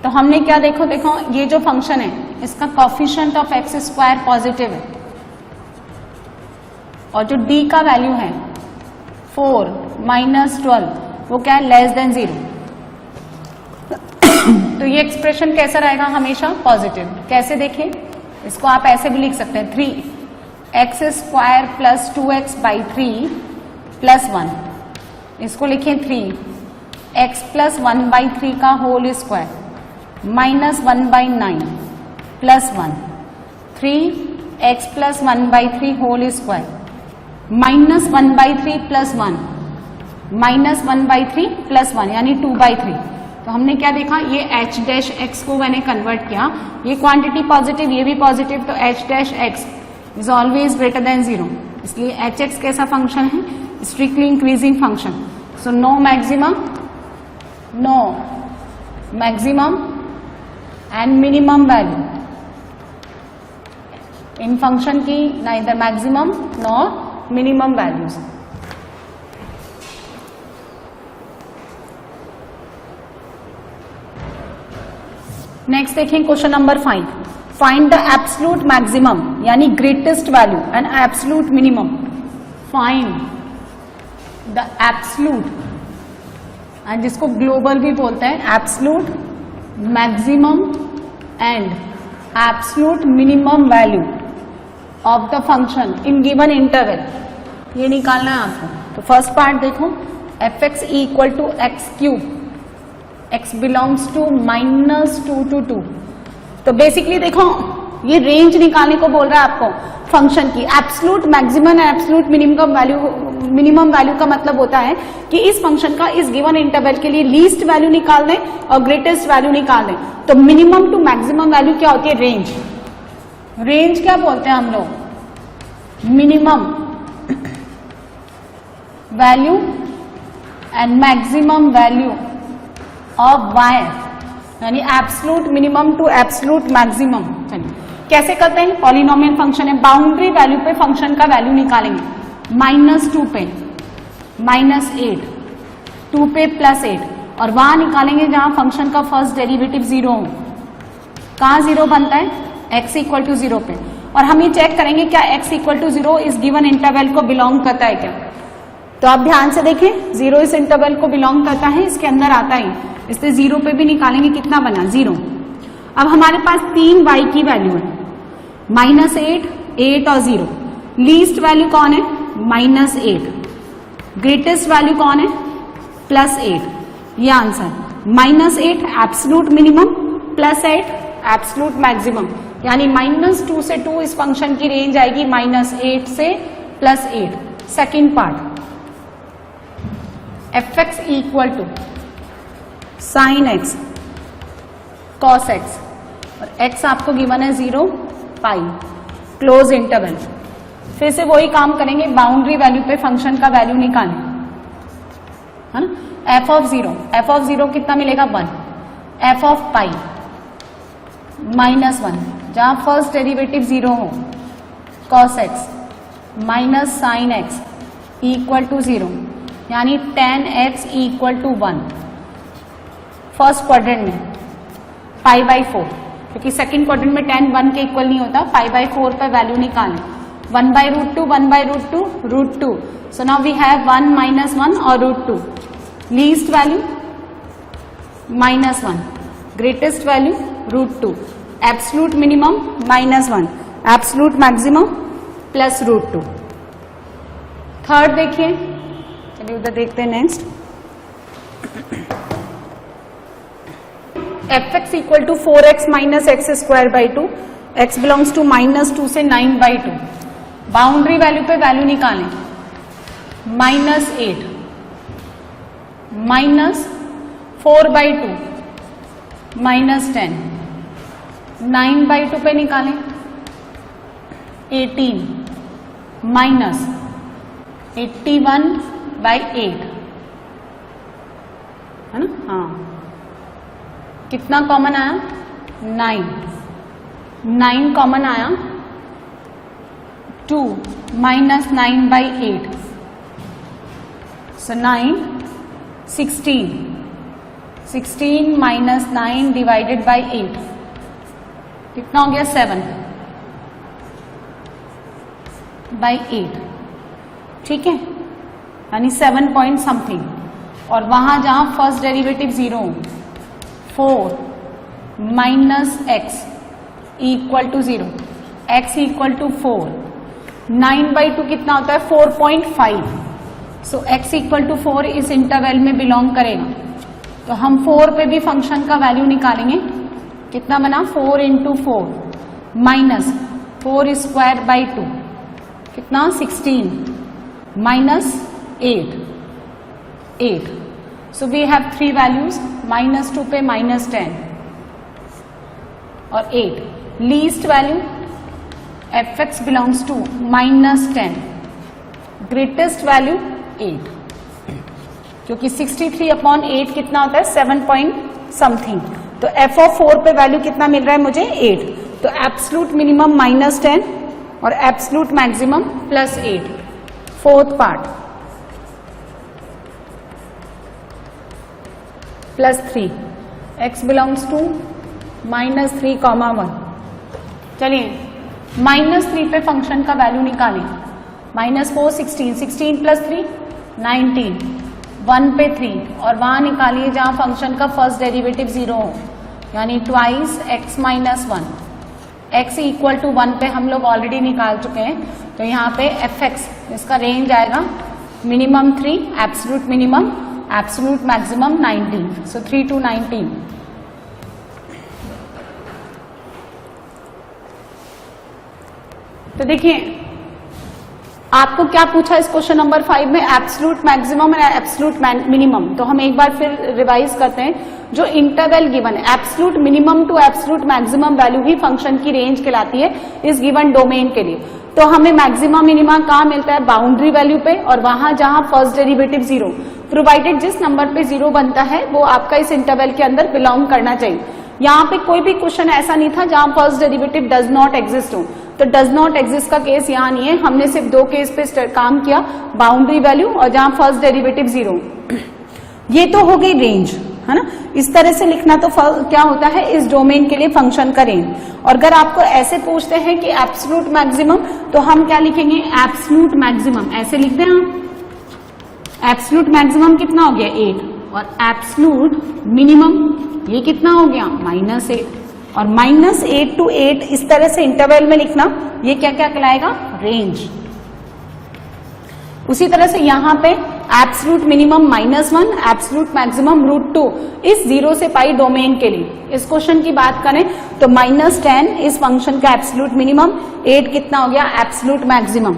तो हमने क्या देखो ये जो फंक्शन है इसका कोफिशिएंट ऑफ x² पॉजिटिव है और जो d का वैल्यू है 4 - 12 वो क्या है? Less than 0। तो ये एक्सप्रेशन कैसा रहेगा? हमेशा पॉजिटिव। कैसे देखें इसको? आप ऐसे भी लिख सकते हैं 3x² प्लस 2x/3 प्लस 1। इसको लिखें 3x प्लस 1/3 का whole square minus 1/9 plus 1। 3x plus 1/3 whole square minus 1/3 plus 1 minus 1/3 plus 1 यानी 2/3। तो हमने क्या देखा? ये h' को मैंने कन्वर्ट किया, ये क्वांटिटी पॉजिटिव, ये भी पॉजिटिव, तो h' is always greater than 0। इसलिए hx कैसा फंक्शन है? Strictly increasing function. So no maximum and minimum value in function की, neither maximum nor minimum values. Next देखें question number 5। Find the absolute maximum यानी greatest value and absolute minimum. Find the absolute, and जिसको global भी बोलते हैं, absolute maximum and absolute minimum value of the function in given interval. ये निकालना है आपको। तो फर्स्ट पार्ट देखो, f(x) equal to x³, x belongs to -2 to 2। तो बेसिकली देखो ये रेंज निकालने को बोल रहा है आपको फंक्शन की। Absolute maximum and absolute minimum value का मतलब होता है कि इस फंक्शन का इस गिवन इंटरवल के लिए लीस्ट वैल्यू निकाल दें और ग्रेटेस्ट वैल्यू निकाल दें। तो मिनिमम टू मैक्सिमम वैल्यू क्या होती है? रेंज। रेंज क्या बोलते हैं हम लोग? Minimum value and maximum value of y, यानी absolute minimum to absolute maximum. चलिए कैसे करते हैं? पॉलिनोमियल फंक्शन है, बाउंड्री वैल्यू पे फंक्शन का वैल्यू निकालेंगे। -2 पे -8, 2 पे +8 और वहां निकालेंगे जहां फंक्शन का फर्स्ट डेरिवेटिव 0 हो। कहां 0 बनता है? x इक्वल टू 0 पे। और हम ये चेक करेंगे क्या x इक्वल टू 0 इस गिवन इंटरवल को बिलोंग करता है क्या। तो आप ध्यान से देखें, 0 इस इंटरवल को बिलोंग करता है, इसके अंदर आता ही, इसलिए 0 पे भी निकालेंगे, कितना बना 0। अब हमारे पास 3 y की वैल्यू है, -8, 8 और 0। लीस्ट वैल्यू कौन है? -8। ग्रेटेस्ट वैल्यू कौन है? +8। ये answer -8 absolute minimum, +8 absolute maximum, यानी -2 से 2 इस फंक्शन की रेंज आएगी, -8 से +8। Second part, fx equal to sin x cos x और x आपको गिवन है 0 पाई क्लोज इंटरवल। फिर से वही काम करेंगे, बाउंड्री वैल्यू पे फंक्शन का वैल्यू निकालें, है ना। f ऑफ 0 कितना मिलेगा? 1। f ऑफ पाई -1, जहां फर्स्ट डेरिवेटिव 0 हो, cos x minus sin x equal to 0, यानी tan x equal to 1। First quadrant में π/4, क्योंकि सेकंड क्वाड्रेंट में tan 1 के इक्वल नहीं होता, π/4 पे वैल्यू निकालें, 1/√2, 1/√2, √2। सो नाउ वी हैव 1 - 1 और √2। Least value -1, greatest value √2, absolute minimum -1, absolute maximum +√2। Third देखिए, चलिए उधर देखते हैं next. fx equal to 4x - x²/2, x belongs to -2 से 9/2। बाउंड्री वैल्यू पे वैल्यू निकालें, -8 -4/2 -10, 9/2 पे निकालें, 18 -81/8, है ना। हाँ, कितना कॉमन आया? 9 कॉमन आया, 2 -9/8, सो 9, 16 -9 डिवाइडेड बाई 8 कितना हो गया? 7/8, ठीक है, यानी 7 पॉइंट समथिंग। और वहां जहां first derivative 0, 4 -x equal to 0, x equal to 4, 9/2 कितना होता है? 4.5। सो x इक्वल टू 4 इस इंटरवल में बिलोंग करेगा। तो हम 4 पे भी फंक्शन का वैल्यू निकालेंगे, कितना बना? 4 × 4 -4²/2 कितना? 16 -8। सो वी हैव 3 वैल्यूज, -2 पे -10 और 8। Least value fx belongs to -10, greatest value 8, क्योंकि 63/8 कितना होता है? 7 पॉइंट समथिंग। तो f ऑफ 4 पे वैल्यू कितना मिल रहा है मुझे? 8। तो एब्सोल्यूट मिनिमम -10 और absolute maximum +8। Fourth part, +3, x belongs to -3, 1। चलिए -3 पे फंक्शन का वैल्यू निकालें, -4 16, 16 + 3 19, 1 पे 3 और वहां निकालिए जहां फंक्शन का फर्स्ट डेरिवेटिव 0 हो, यानी twice x -1। x equal to 1 पे हम लोग ऑलरेडी निकाल चुके हैं, तो यहाँ पे fx इसका रेंज आएगा minimum 3, absolute minimum, absolute maximum 19, so 3 to 19। तो देखिए आपको क्या पूछा इस क्वेश्चन नंबर 5 में? एब्सोल्यूट मैक्सिमम और एब्सोल्यूट मिनिमम। तो हम एक बार फिर रिवाइज करते हैं, जो इंटरवल गिवन है, absolute minimum to absolute maximum value ही फंक्शन की रेंज कहलाती है इस गिवन डोमेन के लिए। तो हमें मैक्सिमम मिनिमा कहाँ मिलता है? बाउंड्री वैल्यू पे, और वहां जहां फर्स्ट डेरिवेटिव 0, प्रोवाइडेड जिस नंबर पे 0 बनता है वो आपका इस इंटरवल के अंदर बिलोंग करना चाहिए। यहाँ पे कोई भी क्वेश्चन ऐसा नहीं था जहां first derivative does not exist हो। तो डज नॉट एग्जिस्ट का केस यहाँ नहीं है, हमने सिर्फ दो केस पे काम किया, बाउंड्री वैल्यू और जहां फर्स्ट डेरिवेटिव 0। ये तो हो गई रेंज, है ना। इस तरह से लिखना तो क्या होता है इस डोमेन के लिए फंक्शन का रेंज। और अगर आपको ऐसे पूछते हैं कि एब्सोल्यूट मैक्सिमम, तो हम क्या लिखेंगे, एब्सोल्यूट मैक्सिमम ऐसे लिख दें आप। एब्सोल्यूट मैक्सिमम कितना हो गया 8 और एब्सोल्यूट मिनिमम ये कितना हो गया -8 और -8 to 8 इस तरह से इंटरवल में लिखना, ये क्या क्या कहलाएगा, रेंज। उसी तरह से यहां पे एब्सोल्यूट मिनिमम -1, एब्सोल्यूट मैक्सिमम √2 इस 0 से पाई डोमेन के लिए। इस क्वेश्चन की बात करें तो -10 इस फंक्शन का एब्सोल्यूट मिनिमम, 8 कितना हो गया एब्सोल्यूट मैक्सिमम।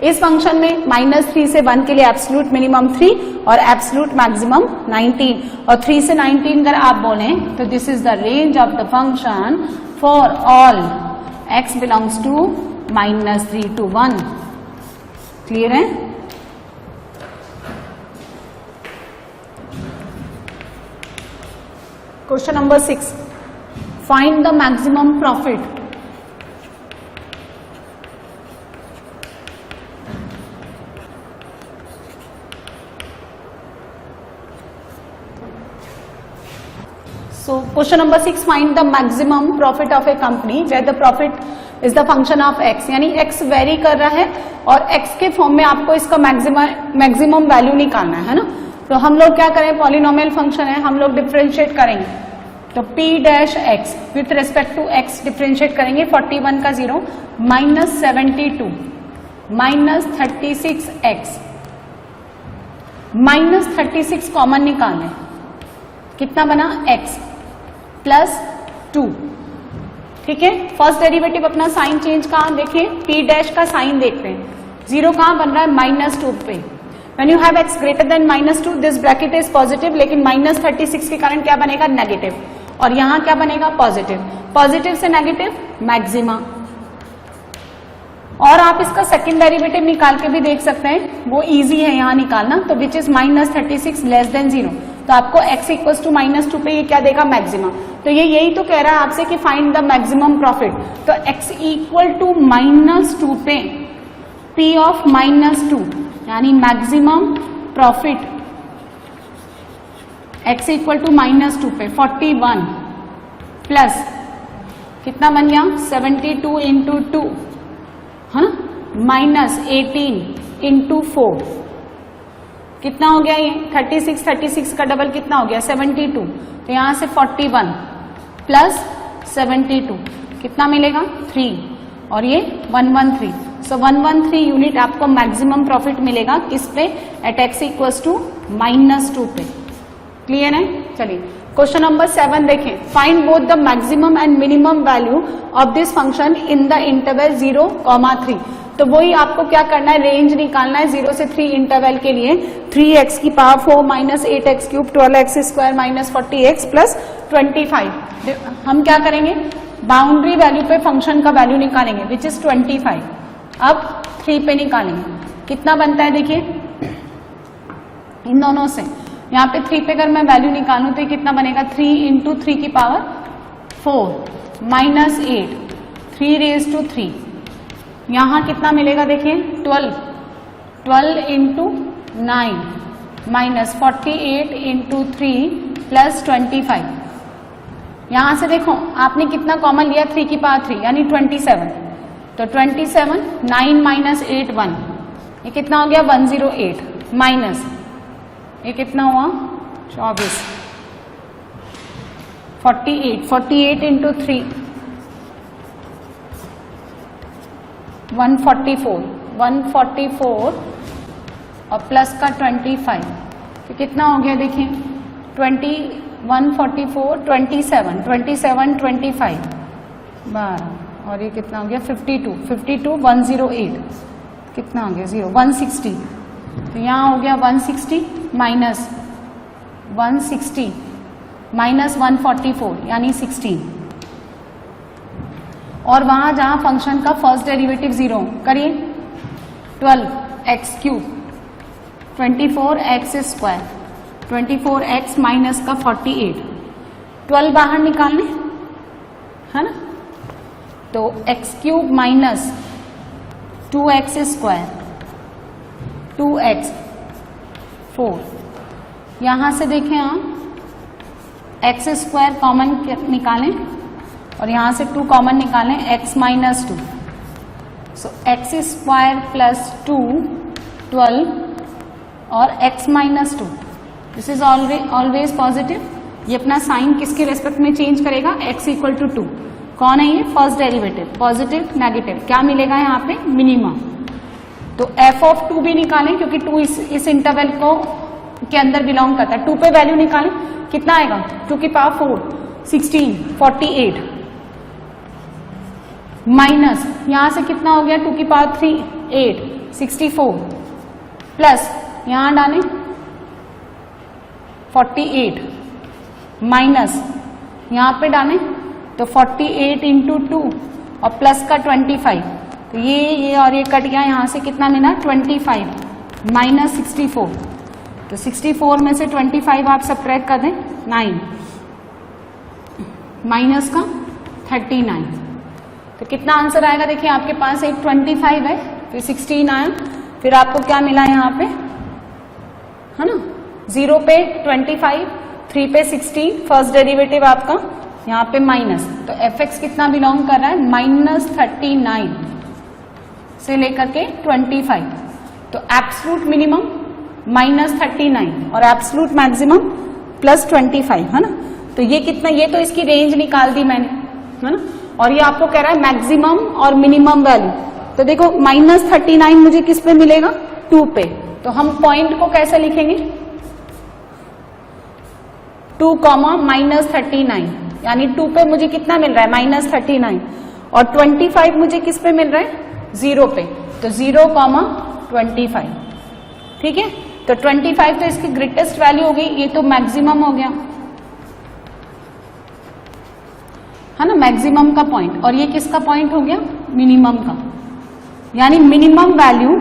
इस फंक्शन में -3 से 1 के लिए एब्सोल्यूट मिनिमम 3 और एब्सोल्यूट मैक्सिमम 19 और 3 से 19 अगर आप बोलें तो this is the range of the function for all x belongs to -3 to 1। Clear है। Question number 6, find the maximum profit. So question number 6, find the maximum profit of a company where the profit is the function of x, यानी x very कर रहा है और x के form में आपको इसका मैक्सिमम वैल्यू निकालना है ना। तो हम लोग क्या करें, पॉलिनोमियल फंक्शन है, हम लोग डिफरेंशिएट करेंगे तो p dash x with respect to x differentiate करेंगे। 41 का 0 -72 -36x -36 कॉमन निकालें, कितना बना x +2। ठीक है, फर्स्ट डेरिवेटिव अपना साइन चेंज कहां देखें, p डैश का साइन देखते हैं, 0 कहां बन रहा है -2 पे। When you have x greater than -2 this bracket is positive, लेकिन -36 के कारण क्या बनेगा नेगेटिव, और यहां क्या बनेगा पॉजिटिव। पॉजिटिव से नेगेटिव मैक्सिमा। और आप इसका सेकंड डेरिवेटिव निकाल के भी देख सकते हैं, वो इजी है यहाँ निकालना। तो विच इज -36 लेस देन 0, तो आपको x इक्वल टू -2 पे ये क्या देगा मैक्सिमा। तो ये यही तो कह रहा है आपसे कि फाइंड द मैक्सिमम प्रॉफिट। तो x इक्वल टू -2 पे p ऑफ -2 यानी maximum profit x equal to -2 पे 41 प्लस कितना बन गया 72 इंटू 2 है ना, -18 इंटू 4 कितना हो गया ये 36 का डबल कितना हो गया 72। तो यहां से 41 प्लस 72 कितना मिलेगा 3 और ये 113। सो 113 यूनिट आपको मैक्सिमम प्रॉफिट मिलेगा किस पे, एट x इक्वल्स टू -2 पे। क्लियर है। चलिए क्वेश्चन नंबर 7 देखें, find both the maximum and minimum value of this function in the interval 0,3। तो वही आपको क्या करना है, रेंज निकालना है 0 से 3 इंटरवल के लिए। 3x की power 4 -8x cube 12x square -40x plus 25। हम क्या करेंगे, बाउंड्री वैल्यू पे फंक्शन का वैल्यू निकालेंगे विच इज 25। अब 3 पे निकालेंगे, कितना बनता है देखिए इन दोनों से। यहाँ पे 3 पे अगर मैं वैल्यू निकालूं तो ये कितना बनेगा 3 इंटू 3 की पावर 4 -8 3 रेज टू 3। यहां कितना मिलेगा देखिए 12 इंटू 9 -48 इंटू 3 प्लस 25। यहां से देखो आपने कितना कॉमन लिया 3 की पावर 3 यानी 27। तो 27 9 -8 1, ये कितना हो गया 108 माइनस ये कितना हुआ 24 48 इंटू 3 144 और प्लस का 25 तो कितना हो गया देखिए 144 27 25 12 और ये कितना हो गया 52 108 कितना हो गया 160। तो यहाँ हो गया 160 माइनस 160 माइनस 144 यानी 16। और वहां जहां फंक्शन का फर्स्ट डेरिवेटिव 0 करिए 12x cube 24x square 24x minus का 48 12 बाहर निकालने है ना। तो x cube minus 2x square 2x 4, यहां से देखें आप एक्स स्क्वायर कॉमन निकालें और यहां से 2 कॉमन निकालें, x माइनस 2, सो एक्स स्क्वायर प्लस 2 12 और x minus 2, this is always positive. ये अपना साइन किसके रेस्पेक्ट में चेंज करेगा, x इक्वल टू 2। कौन है ये, फर्स्ट डेरिवेटिव, पॉजिटिव नेगेटिव, क्या मिलेगा यहाँ पे, मिनिमम। तो f ऑफ 2 भी निकालें क्योंकि 2 इस इंटरवल को के अंदर बिलोंग करता है। 2 पे वैल्यू निकालें, कितना आएगा, 2 की पावर 4 16 48 माइनस यहां से कितना हो गया, 2 की पावर 3 8 64 प्लस यहां डालें 48 माइनस यहां पे डालें तो 48 इंटू 2 और प्लस का 25, तो ये और ये कट गया, यहां से कितना मिला 25 माइनस 64, तो 64 में से 25 आप सब्ट्रैक्ट कर दें 9 माइनस का 39, तो कितना आंसर आएगा, देखिए आपके पास एक 25 है, फिर 16 आया, फिर आपको क्या मिला यहाँ पे, है ना, 0 पे 25, 3 पे 16, फर्स्ट डेरिवेटिव आपका यहाँ पे माइनस, तो fx कितना बिलोंग कर रहा है, माइनस 39 से लेकर के 25, तो एब्सोल्यूट मिनिमम माइनस 39 और एब्सोल्यूट मैक्सिमम प्लस 25, है ना। तो ये कितना, ये तो इसकी रेंज निकाल दी मैंने, है ना, और ये आपको कह रहा है मैक्सिमम और मिनिमम वैल्यू। तो देखो माइनस 39 मुझे किस पे मिलेगा, 2 पे, तो हम पॉइंट को कैसे लिखेंगे, 2 कॉमा माइनस 39, यानी 2 पे मुझे कितना मिल रहा है, माइनस 39, और 25 मुझे किस पे मिल रहा है, 0 पे, तो 0 कॉमा 25, ठीक है। तो 25 तो इसकी ग्रेटेस्ट वैल्यू हो गई, ये तो मैक्सिमम हो गया, है ना, मैक्सिमम का पॉइंट, और ये किसका पॉइंट हो गया, मिनिमम का, यानी minimum value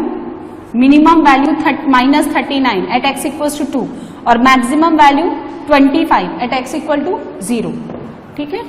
minus 39 at x equal to 2 और maximum value 25 at x equal to 0, ठीक है।